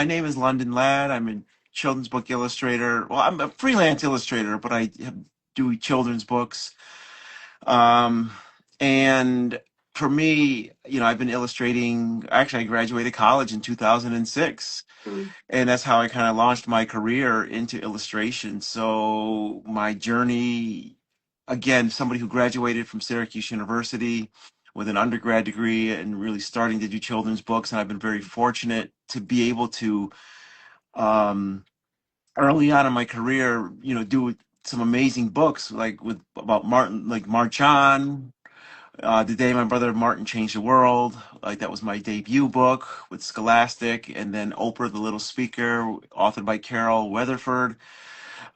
My name is London Ladd. I'm a children's book illustrator. Well, I'm a freelance illustrator, but do children's books. Um, and for me, I've been illustrating. Actually, I graduated college in 2006, Mm. and that's how I kind of launched my career into illustration. So my journey, again, somebody who graduated from Syracuse University with an undergrad degree and really starting to do children's books, and I've been very fortunate to be able to um, early on in my career, do some amazing books like with about Martin, like March On, The Day My Brother Martin Changed the World. Like that was my debut book with Scholastic, and then Oprah the Little Speaker, authored by Carol Weatherford,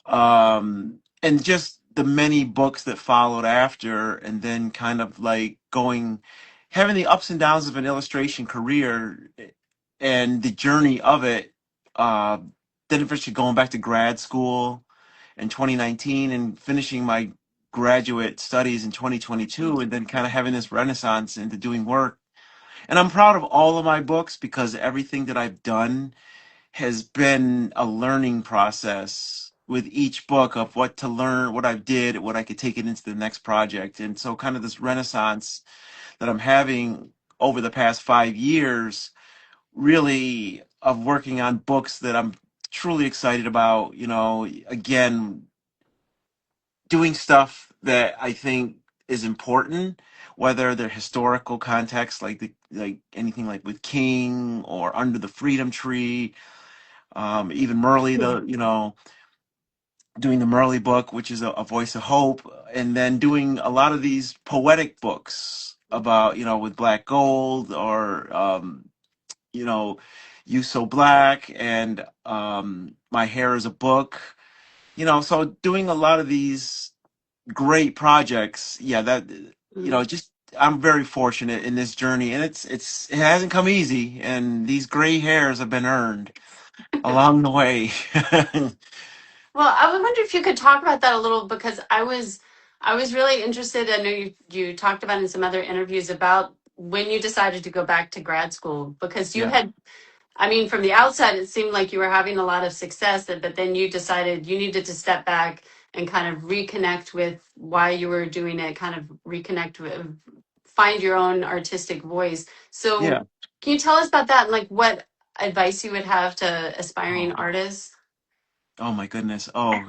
and just the many books that followed after, and then kind of like having the ups and downs of an illustration career and the journey of it. Uh, then eventually going back to grad school in 2019 and finishing my graduate studies in 2022, and then kind of having this renaissance into doing work. And I'm proud of all of my books because everything that I've done has been a learning process with each book of what to learn, what I did, what I could take it into the next project. And so kind of this renaissance that I'm having over the past 5 years, really of working on books that I'm truly excited about, again, doing stuff that I think is important, whether they're historical context, like anything like with King or Under the Freedom Tree, even Myrlie, doing the Myrlie book, which is a voice of hope, and then doing a lot of these poetic books about, with Black Gold or, you know, You So Black and My Hair is a Book, so doing a lot of these great projects. Yeah, that, Mm. just, I'm very fortunate in this journey, and it hasn't come easy, and these gray hairs have been earned along the way. Well, I would wonder if you could talk about that a little because I was really interested. I know you talked about in some other interviews about when you decided to go back to grad school because you Yeah. had, I mean, from the outside it seemed like you were having a lot of success, but then you decided you needed to step back and kind of reconnect with why you were doing it, kind of reconnect with, find your own artistic voice. So, Yeah. can you tell us about that and like what advice you would have to aspiring Oh, artists? oh my goodness. Oh,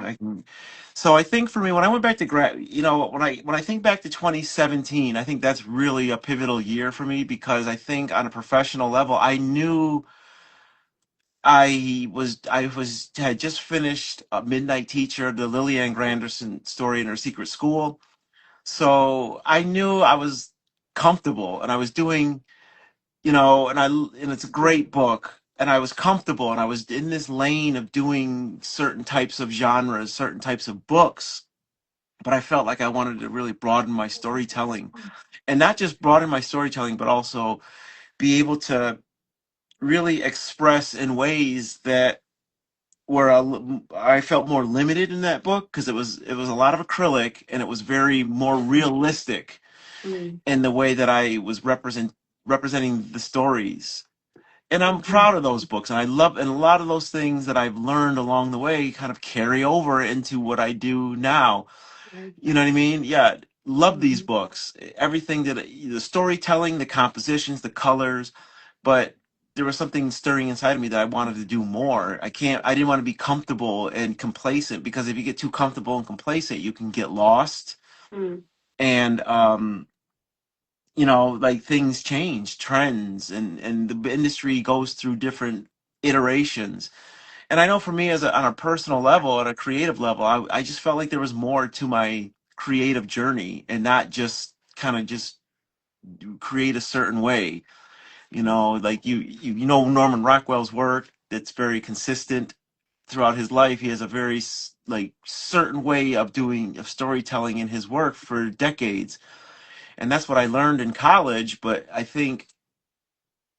so I think for me, when I went back to grad, when I think back to 2017, I think that's really a pivotal year for me because I think on a professional level, I knew I had just finished a Midnight Teacher, the Lillian Granderson story in Her Secret School. So I knew I was comfortable and I was doing, and it's a great book, and I was comfortable and I was in this lane of doing certain types of genres, certain types of books, but I felt like I wanted to really broaden my storytelling, and not just broaden my storytelling, but also be able to really express in ways that I felt more limited in that book because it was a lot of acrylic and it was very more realistic Mm. in the way that I was representing the stories. And I'm proud of those books, and I love, and a lot of those things that I've learned along the way kind of carry over into what I do now. You know what I mean? Yeah, love these Mhm. books. Everything the storytelling, the compositions, the colors, but there was something stirring inside of me that I wanted to do more. I didn't want to be comfortable and complacent because if you get too comfortable and complacent, you can get lost. Mm. And like things change, trends, and the industry goes through different iterations. And I know for me, on a personal level, at a creative level, I just felt like there was more to my creative journey, and not just kind of just create a certain way. Like you know Norman Rockwell's work that's very consistent throughout his life. He has a very like certain way of storytelling in his work for decades, and that's what I learned in college. But I think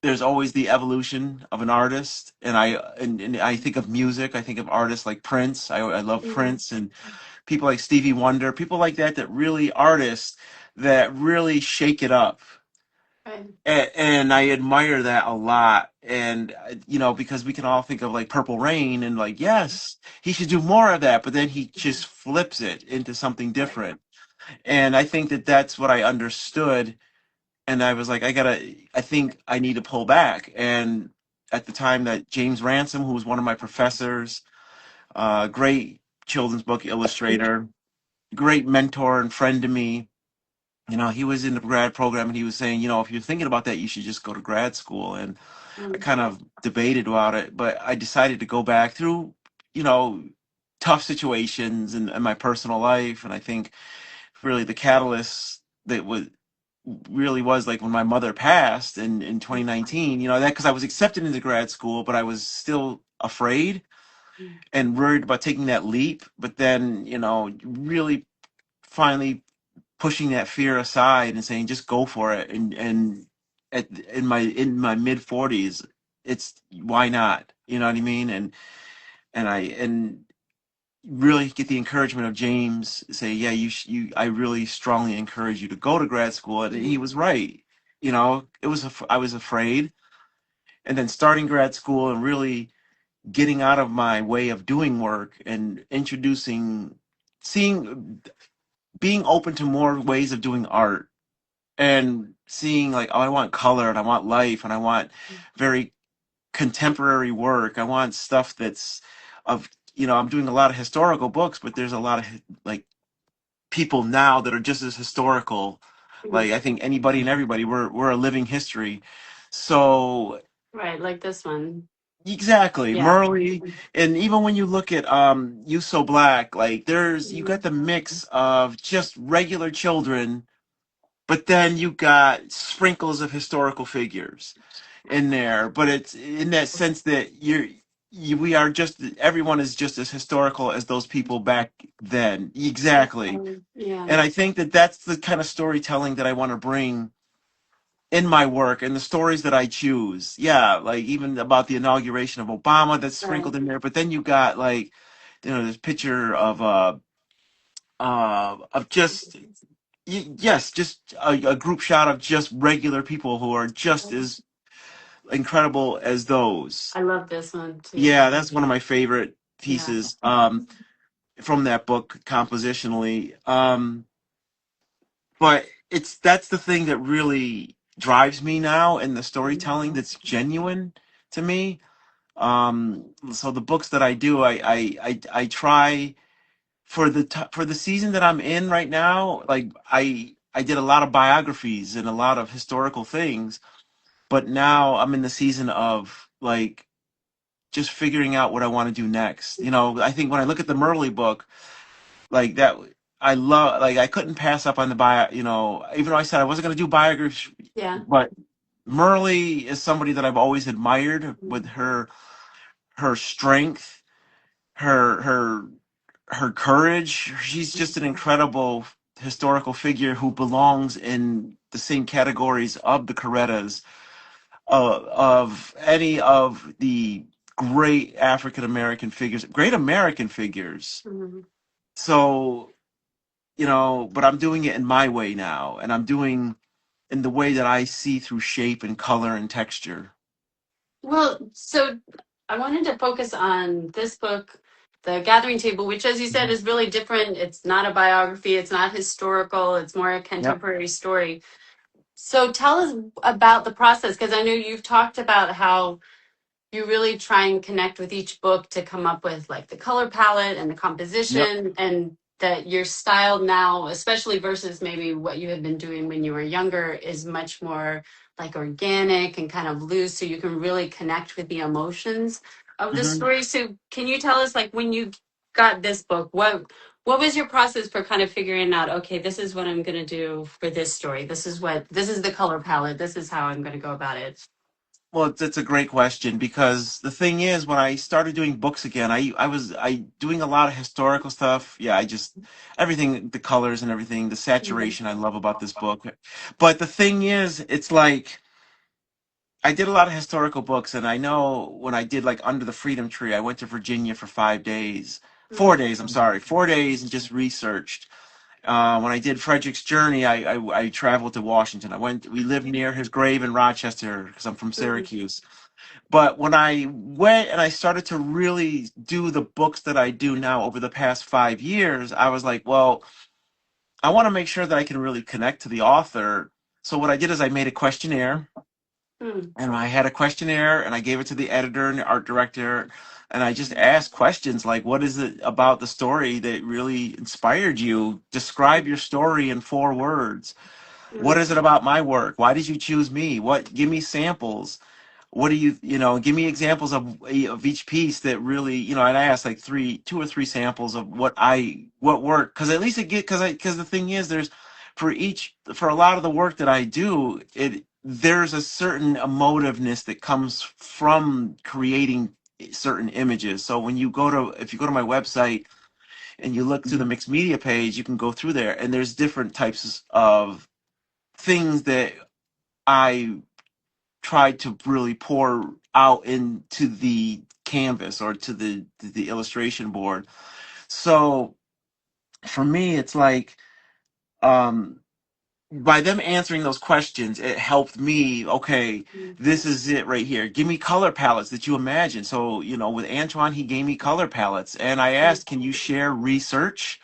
there's always the evolution of an artist, and I think of music. I think of artists like Prince. I love Mm. Prince, and people like Stevie Wonder, people like that really artists that really shake it up, Right. and I admire that a lot. And because we can all think of like Purple Rain and like, yes, he should do more of that, but then he just flips it into something Right. different. And I think that that's what I understood. And I was like, I think I need to pull back. And at the time that James Ransom, who was one of my professors, great children's book illustrator, great mentor and friend to me, he was in the grad program and he was saying, if you're thinking about that, you should just go to grad school. And I Mm. kind of debated about it, but I decided to go back through, you know, tough situations in my personal life. And I think really the catalyst that was like when my mother passed in 2019, that because I was accepted into grad school, but I was still afraid and worried about taking that leap. But then, really finally pushing that fear aside and saying just go for it. And in my mid 40s, it's why not? You know what I mean? And really get the encouragement of James say, yeah, I really strongly encourage you to go to grad school. And he was right. I was afraid. And then starting grad school and really getting out of my way of doing work and seeing, being open to more ways of doing art and seeing like, oh, I want color and I want life and I want very contemporary work. I want stuff that's I'm doing a lot of historical books, but there's a lot of like people now that are just as historical. Like I think anybody and everybody, we're a living history. So Right, like this one. exactly, Yeah. Myrlie, and even when you look at You So Black, like you got the mix of just regular children, but then you got sprinkles of historical figures in there. But it's in that sense that we are just everyone is just as historical as those people back then. Exactly. Yeah. And I think that that's the kind of storytelling that I want to bring in my work and the stories that I choose. Yeah, like even about the inauguration of Obama that's Right. sprinkled in there. But then you got like, this picture of just yes, just a group shot of just regular people who are just as incredible as those. I love this one too. Yeah, that's one of my favorite Yeah. pieces from that book compositionally. But that's the thing that really drives me now in the storytelling that's genuine to me. So the books that I do, I try for the season that I'm in right now. Like I did a lot of biographies and a lot of historical things, but now I'm in the season of like just figuring out what I want to do next. I think when I look at the Myrlie book, like that, I love, like, I couldn't pass up on the even though I said I wasn't going to do biography, Yeah. but Myrlie is somebody that I've always admired with her strength, her her her courage. She's just an incredible historical figure who belongs in the same categories of the Corettas, of any of the great African American figures, great American figures. Mhm. So, but I'm doing it in my way now, and I'm doing in the way that I see through shape and color and texture. Well, so I wanted to focus on this book, The Gathering Table, which, as you said, Mhm. is really different. It's not a biography, it's not historical, it's more a Yep. contemporary story. So tell us about the process, because I know you've talked about how you really try and connect with each book to come up with like the color palette and the Yep. composition, and that your style now, especially versus maybe what you had been doing when you were younger, is much more like organic and kind of loose, so you can really connect with the emotions of the hmm story. So can you tell us, like, when you got this book, what was your process for kind of figuring out, okay, this is what I'm going to do for this story, this is the color palette, this is how I'm going to go about it. Well, it's a great question because the thing is, when I started doing books again, I doing a lot of historical stuff. Yeah, I just everything, the colors and everything, the saturation I love about this book. But the thing is, it's like I did a lot of historical books, and I know when I did like Under the Freedom Tree, I went to Virginia for 5 days, 4 days. I'm sorry, 4 days, and just researched. When I did Frederick's Journey, I traveled to Washington. We lived near his grave in Rochester because I'm from Mm, Syracuse. But when I went and I started to really do the books that I do now over the past 5 years, I was like, well, I want to make sure that I can really connect to the author. So what I did is I made a questionnaire, mm, and I had a questionnaire and I gave it to the editor and the art director, and I just asked questions like, what is it about the story that really inspired you? Describe your story in 4 words. What mm, is it about my work? Why did you choose me? Give me samples. What do give me examples of each piece that really, and I asked like 2 or 3 samples of what work, because at least because the thing is, for a lot of the work that I do, there's a certain emotiveness that comes from creating certain images. So if you go to my website and you look through the mixed media page, you can go through there, and there's different types of things that I tried to really pour out into the canvas or to the illustration board. So for me, it's like, um, by them answering those questions, it helped me. Okay, mm, this is it right here. Give me color palettes that you imagine. So with Antwan, he gave me color palettes, and I mm. asked, "Can you share research?"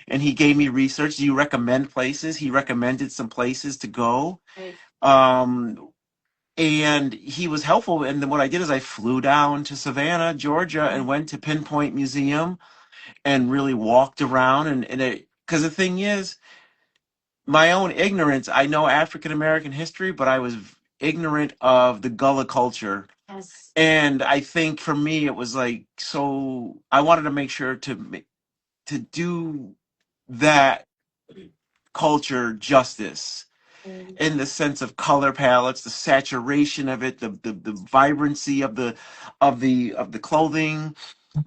And he gave me research. Do you recommend places? He recommended some places to go. Right. Um, and he was helpful. And then what I did is I flew down to Savannah, Georgia, and went to Pinpoint Museum and really walked around. And it, because the thing is, my own ignorance, I know African American history, but I was ignorant of the Gullah culture. Yes. And I think for me, it was like, so I wanted to make sure to do that culture justice Mm, in the sense of color palettes, the saturation of it, the vibrancy of the clothing,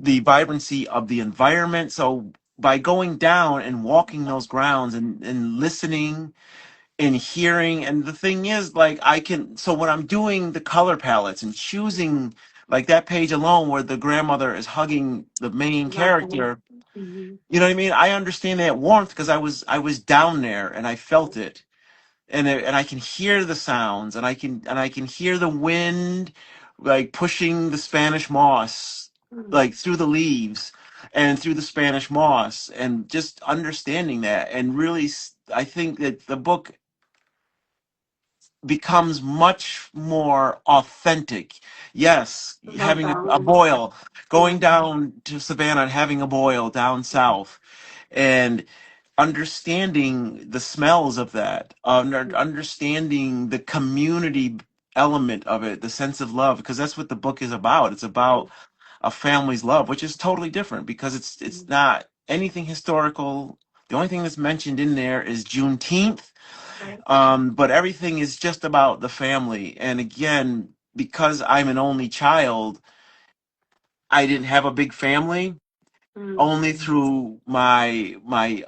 the vibrancy of the environment. So by going down and walking those grounds and listening and hearing, and the thing is, like, so when I'm doing the color palettes and choosing, like that page alone where the grandmother is hugging the main love them. character, Mhm. you know what I mean? I understand that warmth because I was down there and I felt it, and I can hear the sounds, and I can hear the wind like pushing the Spanish moss Mm. like through the leaves and through the Spanish moss, and just understanding that, and really I think that the book becomes much more authentic. Yes, Love having that a one. boil, Yeah. going down to Savannah and having a boil down south, and understanding the smells of that, understanding the community element of it, the sense of love, because that's what the book is about. It's about a family's love, which is totally different because it's Mhm. not anything historical. The only thing that's mentioned in there is Juneteenth, Right. but everything is just about the family. And again, because I'm an only child, I didn't have a big family. Mm. Only through my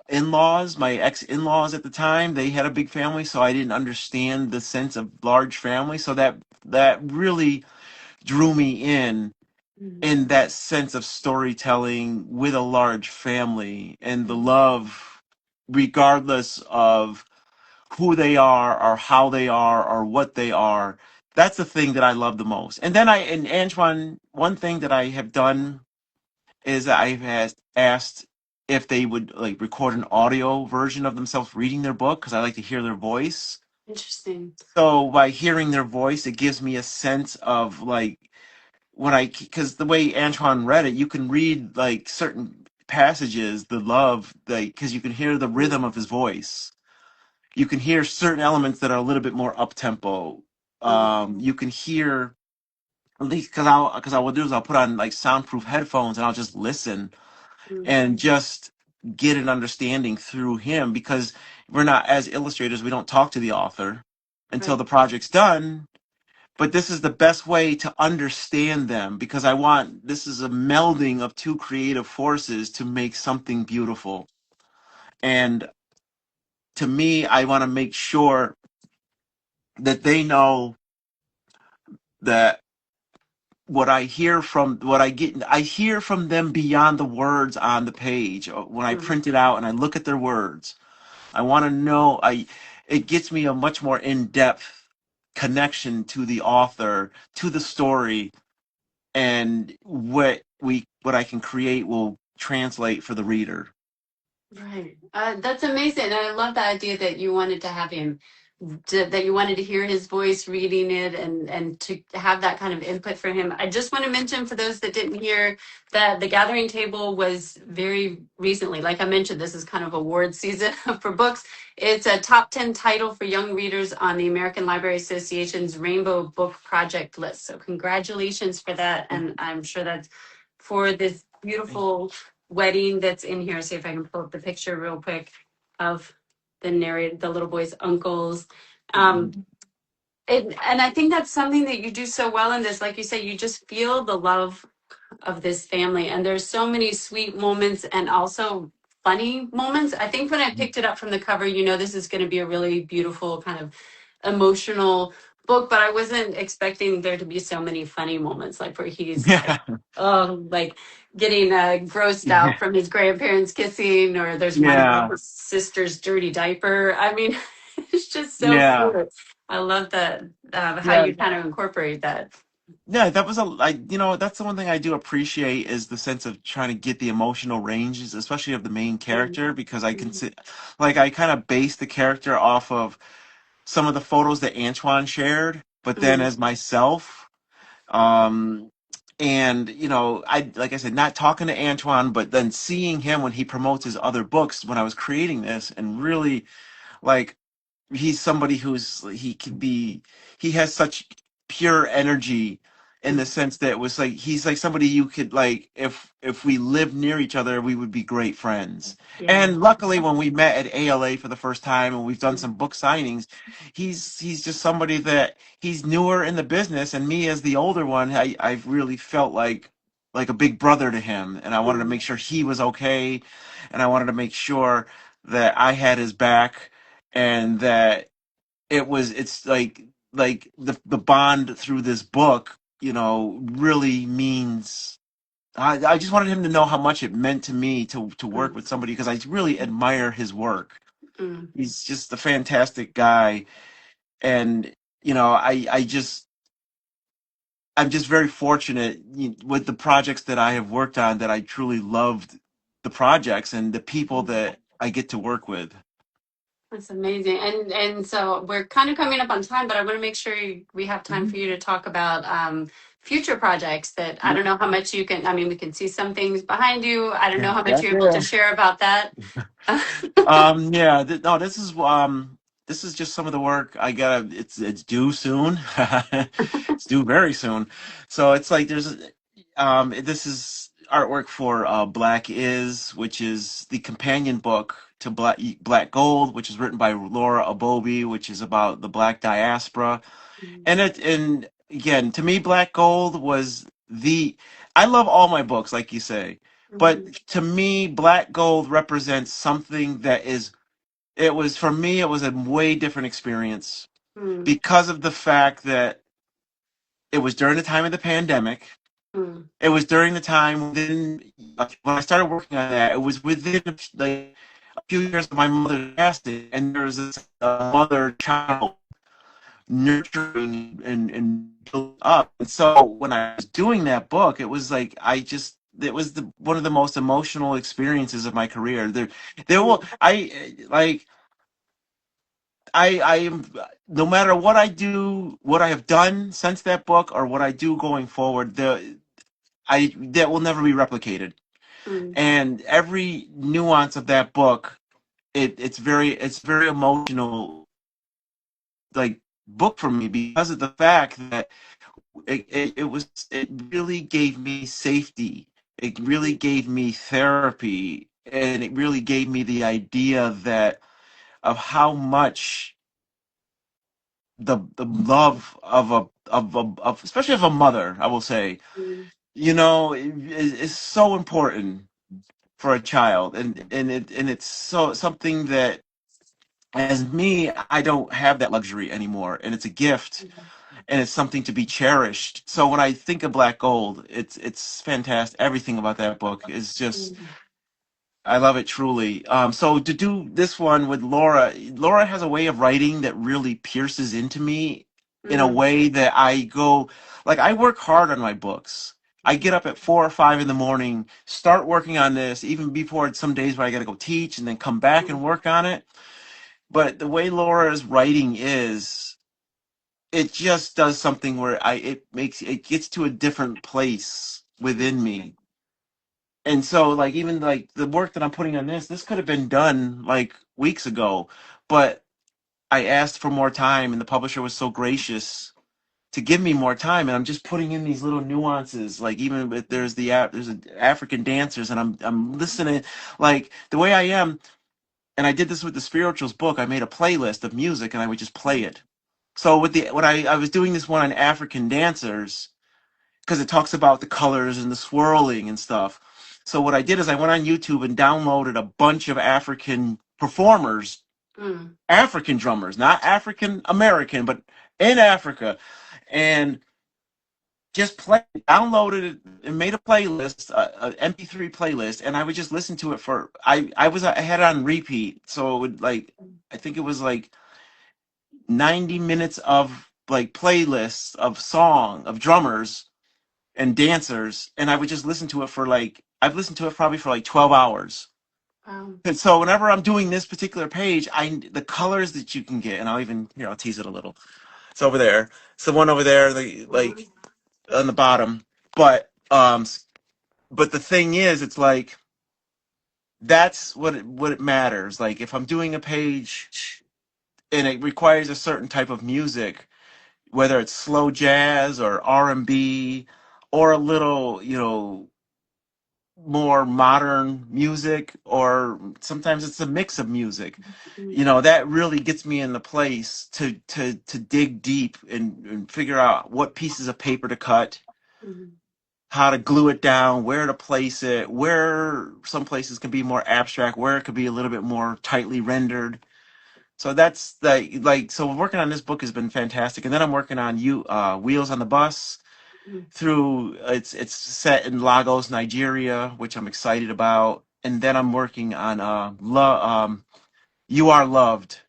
in-laws, my ex-in-laws at the time, they had a big family, so I didn't understand the sense of large family. So that really drew me Mm. in that sense of storytelling with a large family and the Mm. love, regardless of who they are or how they are or what they are. That's the thing that I love the most. And then and Antoine, one thing that I have done is that I've asked if they would like record an audio version of themselves reading their book because I like to hear their voice. Interesting. So by hearing their voice, it gives me a sense of like because the way Antoine read it, you can read like certain passages, the love, like because you can hear the Mm. rhythm of his voice. You can hear certain elements that are a little bit more up tempo. Mm. You can hear at least because I will do is I'll put on like soundproof headphones and I'll just listen Mm. and just get an understanding through him, because we're not, as illustrators, we don't talk to the author until Right. the project's done. But this is the best way to understand them, because this is a melding of two creative forces to make something beautiful. And to me, I want to make sure that they know that what I hear from what I hear from them beyond the words on the page. When I Mm, print it out and I look at their words, I want to know. It gets me a much more in-depth connection to the author, to the story, and what I can create will translate for the reader. right. That's amazing. And I love the idea that you wanted to have him, that you wanted to hear his voice reading it and to have that kind of input for him. I just want to mention for those that didn't hear that the gathering table was very recently, like I mentioned, this is kind of award season for books. It's a top 10 title for young readers on the American Library Association's Rainbow Book Project list. So congratulations for that. And I'm sure that's for this beautiful wedding that's in here. See if I can pull up the picture real quick of the little boy's uncles. Um, and I think that's something that you do so well in this. Like you say, you just feel the love of this family. And there's so many sweet moments and also funny moments. I think when I picked it up from the cover, this is going to be a really beautiful kind of emotional book, but I wasn't expecting there to be so many funny moments, like where he's like, Yeah, oh, like getting grossed out yeah, from his grandparents kissing, or there's one about yeah, his sister's dirty diaper. I mean, it's just so yeah, cute. I love that, how yeah. you kind of incorporate that. Yeah, that was that's the one thing I do appreciate is the sense of trying to get the emotional ranges, especially of the main Mm, character, because I can mm, see, like, I kind of base the character off of some of the photos that Antwan shared, but then mm, as myself, um, and like I said, not talking to Antwan, but then seeing him when he promotes his other books when I was creating this, and really like he's somebody he has such pure energy in the mm. sense that it was like he's like somebody you could like if we lived near each other we would be great friends. Yeah. And luckily when we met at ALA for the first time and we've done Mm, some book signings, he's just somebody that he's newer in the business, and me as the older one, I've really felt like a big brother to him, and I wanted to mm, make sure he was okay, and I wanted to make sure that I had his back, and that it's like the bond through this book really means I just wanted him to know how much it meant to me to work mm, with somebody, because I really admire his work. mm, He's just a fantastic guy, and I'm just very fortunate with the projects that I have worked on, that I truly loved the projects and the people mm. that I get to work with. That's amazing. And so we're kind of coming up on time, but I want to make sure we have time for Mhm. you to talk about future projects that I Yeah, don't know how much you can, I mean, we can see some things behind you. I don't know how much that's you're able to it. share about that. Yeah, no, this is just some of the work I gotta. It's due soon. It's due very soon. So it's like this is artwork for Black Is, which is the companion book to Black Gold, which is written by Laura Oboubi, which is about the Black diaspora. And again, to me, Black Gold was the. I love all my books, like you say, but Mhm, to me, Black Gold represents something that is. It was for me. It was a way different experience mhm, because of the fact that it was during the time of the pandemic. mhm, It was during the time when I started working on that. It was within like a few years of my mother passing, and there was this mother-child nurturing and built up. And so when I was doing that book, it was like it was one of the most emotional experiences of my career. There will mhm, I am, no matter what I do, what I have done since that book, or what I do going forward, that will never be replicated. mhm, And every nuance of that book, it's very emotional, like, book for me, because of the fact that it really gave me safety. It really gave me therapy, and it really gave me the idea that of how much the love of especially of a mother, I will say, mhm, is so important for a child, and it's so something that, as me, I don't have that luxury anymore, and it's a gift. and it's something to be cherished. So when I think of Black Gold, it's fantastic. Everything about that book is just, Mm, I love it truly. So to do this one with Laura, Laura has a way of writing that really pierces into me in a mm, way that I go, like, I work hard on my books. I get up at 4 or 5 in the morning, start working on this, even before some days where I got to go teach and then come back and mm, work on it. But the way Laura's writing is, it just does something where it gets to a different place within mm, me. And so, like, even like the work that I'm putting on this could have been done like weeks ago, but I asked for more time, and the publisher was so gracious to give me more time. And I'm just putting in these little nuances, like even if there's African dancers, and I'm listening, like the way I am. And I did this with the spirituals book. I made a playlist of music, and I would just play mm, it. So with the when I was doing this one on African dancers, because it talks about the colors and the swirling and stuff. So what I did is I went on YouTube and downloaded a bunch of African performers, mm, African drummers, not African American, but in Africa, and just downloaded it and made a playlist, a MP3 playlist, and I would just listen to it for. I had it on repeat, so it would like, I think it was like 90 minutes of like playlists of drummers and dancers, and I would just listen to it for like, I've listened to it probably for like 12 hours. wow. And so whenever I'm doing this particular page, the colors that you can get, and I'll even, here, I'll tease it a little. It's over there. It's the one over there, like Mhm, on the bottom. But but the thing is, it's like, that's what it matters. Like if I'm doing a page and it requires a certain type of music, whether it's slow jazz or R&B or a little, more modern music, or sometimes it's a mix of music, mm, that really gets me in the place to dig deep and figure out what pieces of paper to cut, mm, how to glue it down, where to place it, where some places can be more abstract, where it could be a little bit more tightly rendered. So that's so working on this book has been fantastic. And then I'm working on Wheels on the Bus. mm, Through it's set in Lagos, Nigeria, which I'm excited about. And then I'm working on You Are Loved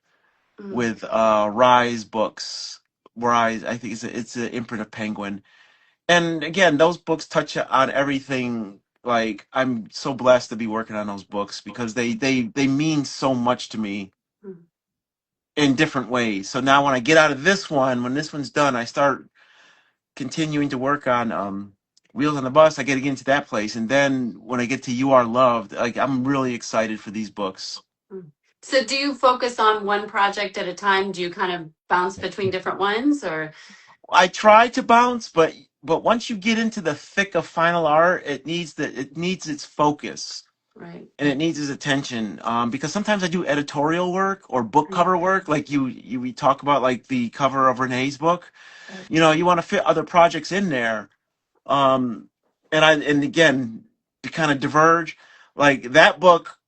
mm. with Rise Books. Rise, I think it's an imprint of Penguin. And again, those books touch on everything. Like, I'm so blessed to be working on those books because they mean so much to me Mm. in different ways. So now when I get out of this one, when this one's done, I start continuing to work on Wheels on the Bus. I get to get into that place, and then when I get to You Are Loved, like, I'm really excited for these books. Mm. So do you focus on one project at a time? Do you kind of bounce between different ones or I try to bounce, but once you get into the thick of final art, it needs its focus right? and it needs its attention. Because sometimes I do editorial work or book Mm, cover work, like we talk about, like the cover of Renee's book. right. You want to fit other projects in there. Um, and again, to kind of diverge, like that book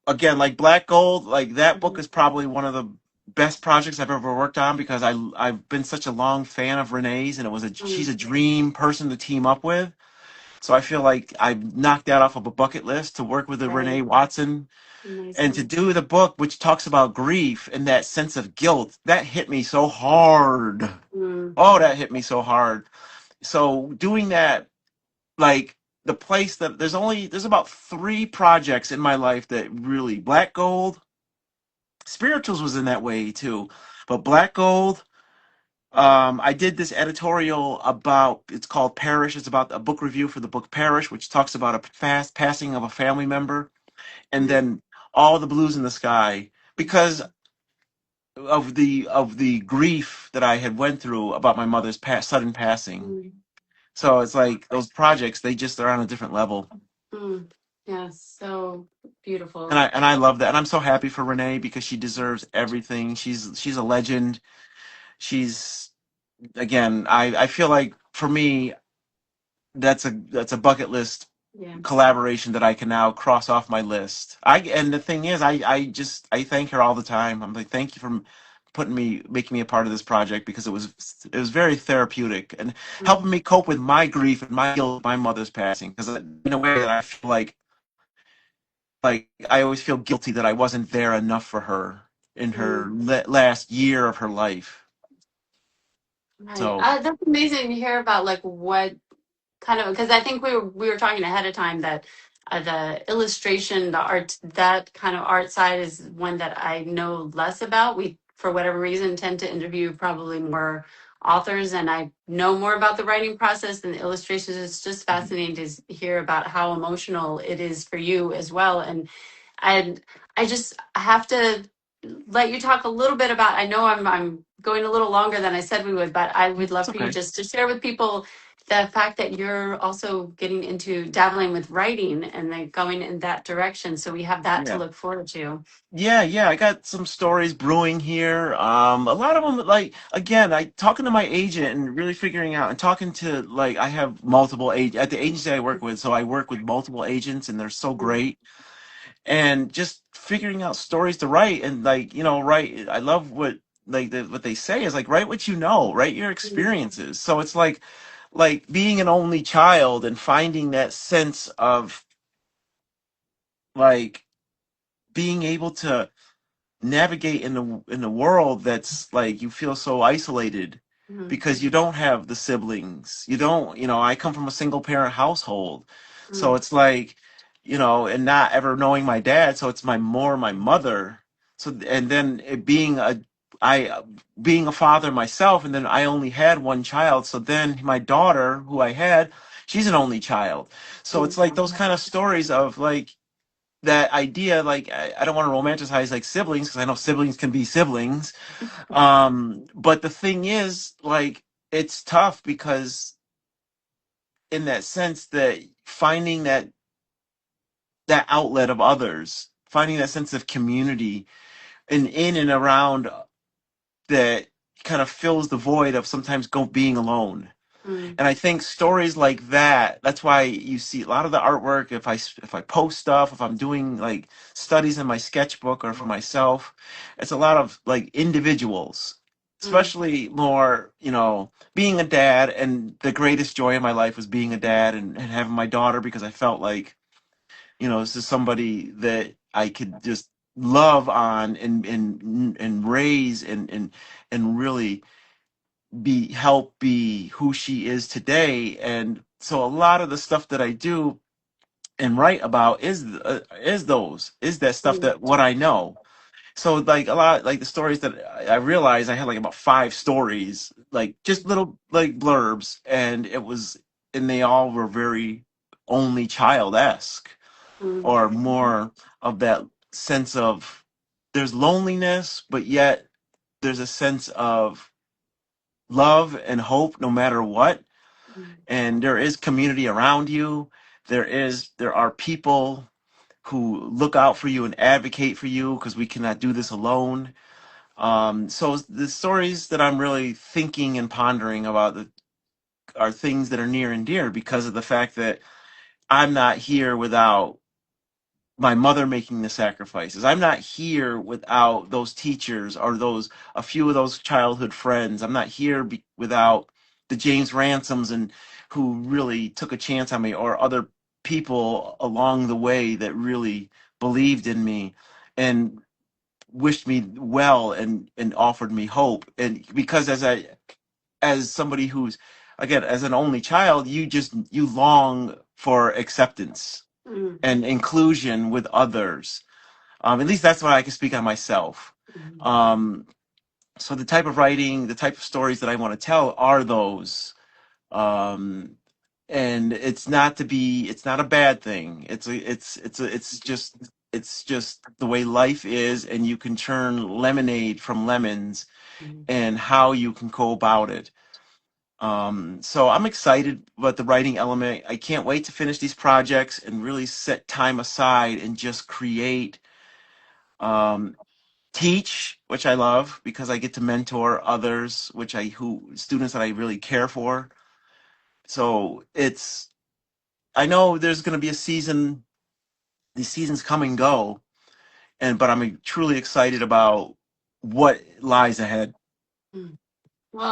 again, like Black Gold, like that book Mhm, is probably one of the best projects I've ever worked on because I've been such a long fan of Renee's, and she's mm, a dream person to team up with. So I feel like I've knocked that off of a bucket list to work with the right. Renee Watson and to Amazing. do the book which talks about grief and that sense of guilt. That hit me so hard. Mm, Oh, that hit me so hard. So doing that, like, the place that there's about 3 projects in my life that really, Black Gold, Spirituals was in that way too, but Black Gold, I did this editorial about, it's called Parish. It's about a book review for the book Parish, which talks about a fast passing of a family member, and mm, then All the Blues in the Sky, because of the grief that I had went through about my mother's sudden passing. mm, So it's like those projects, they just are on a different level. mm. Yeah, so And beautiful. I love that. And I'm so happy for Renee because she deserves everything. She's a legend. She's, again, I feel like for me, that's a bucket list Yeah. collaboration that I can now cross off my list. And the thing is, I thank her all the time. I'm like, thank you for making me a part of this project because it was very therapeutic and helping Mm, me cope with my grief and my guilt, my mother's passing. Because in a way that I feel like I always feel guilty that I wasn't there enough for her in her mm. last year of her life. Right. So That's amazing to hear about like what kind of, because I think we were talking ahead of time that the illustration, the art, that kind of art side is one that I know less about. We, for whatever reason, tend to interview probably more authors, and I know more about the writing process than the illustrations. It's just fascinating to hear about how emotional it is for you as well. And I just have to let you talk a little bit about. I know I'm going a little longer than I said we would, but I would love it's for you okay. just to share with people the fact that you're also getting into dabbling with writing and then going in that direction. So we have that to Yeah. look forward to. Yeah, I got some stories brewing here. A lot of them, like again, I talking to my agent and really figuring out and talking to like I have multiple at the agency I work with, so I work with multiple agents and they're so Mm, great. And just figuring out stories to write and like write. I love what what they say is like write what you know, write your mm, experiences. So it's like being an only child and finding that sense of like being able to navigate in the world that's like you feel so isolated mm, because you don't have the siblings. You don't, I come from a single parent household. So mm, it's like, and not ever knowing my dad, so it's my mother. So and then it I being a father myself, and then I only had one child. So then my daughter, who I had, she's an only child. So it's mm, like those kind of stories of like that idea, like I don't want to romanticize like siblings because I know siblings can be siblings. But the thing is, like, it's tough because in that sense that finding that outlet of others, finding that sense of community and in and around that kind of fills the void of sometimes being alone. mm, And I think stories like that, that's why you see a lot of the artwork. If I post stuff, if I'm doing like studies in my sketchbook or for myself, it's a lot of like individuals, mm, especially more, being a dad. And the greatest joy in my life was being a dad and having my daughter because I felt like, this is somebody that I could just love on and raise and really be who she is today. And so a lot of the stuff that I do and write about is that stuff mm, that what I know. So like a lot like the stories that I realized I had like about 5 stories, like just little like blurbs, and they all were very only child-esque mm, or more of that sense of there's loneliness, but yet there's a sense of love and hope no matter what. mm, And there is community around you. There are people who look out for you and advocate for you because we cannot do this alone. So the stories that I'm really thinking and pondering about are things that are near and dear because of the fact that I'm not here without my mother making the sacrifices. I'm not here without those teachers or a few of those childhood friends. I'm not here without the James Ransoms and who really took a chance on me or other people along the way that really believed in me and wished me well and offered me hope. And because as somebody who's again as an only child, you long for acceptance mm, and inclusion with others. At least that's what I can speak on myself. mm, Um, so the type of writing, the type of stories that I want to tell are those. Um, and it's not a bad thing. It's just the way life is, and you can turn lemonade from lemons mm. and how you can go about it. So I'm excited about the writing element. I can't wait to finish these projects and really set time aside and just create, um, teach, which I love because I get to mentor others, who students that I really care for. So I know there's going to be a season, these seasons come and go, but I'm truly excited about. what lies ahead. Mm.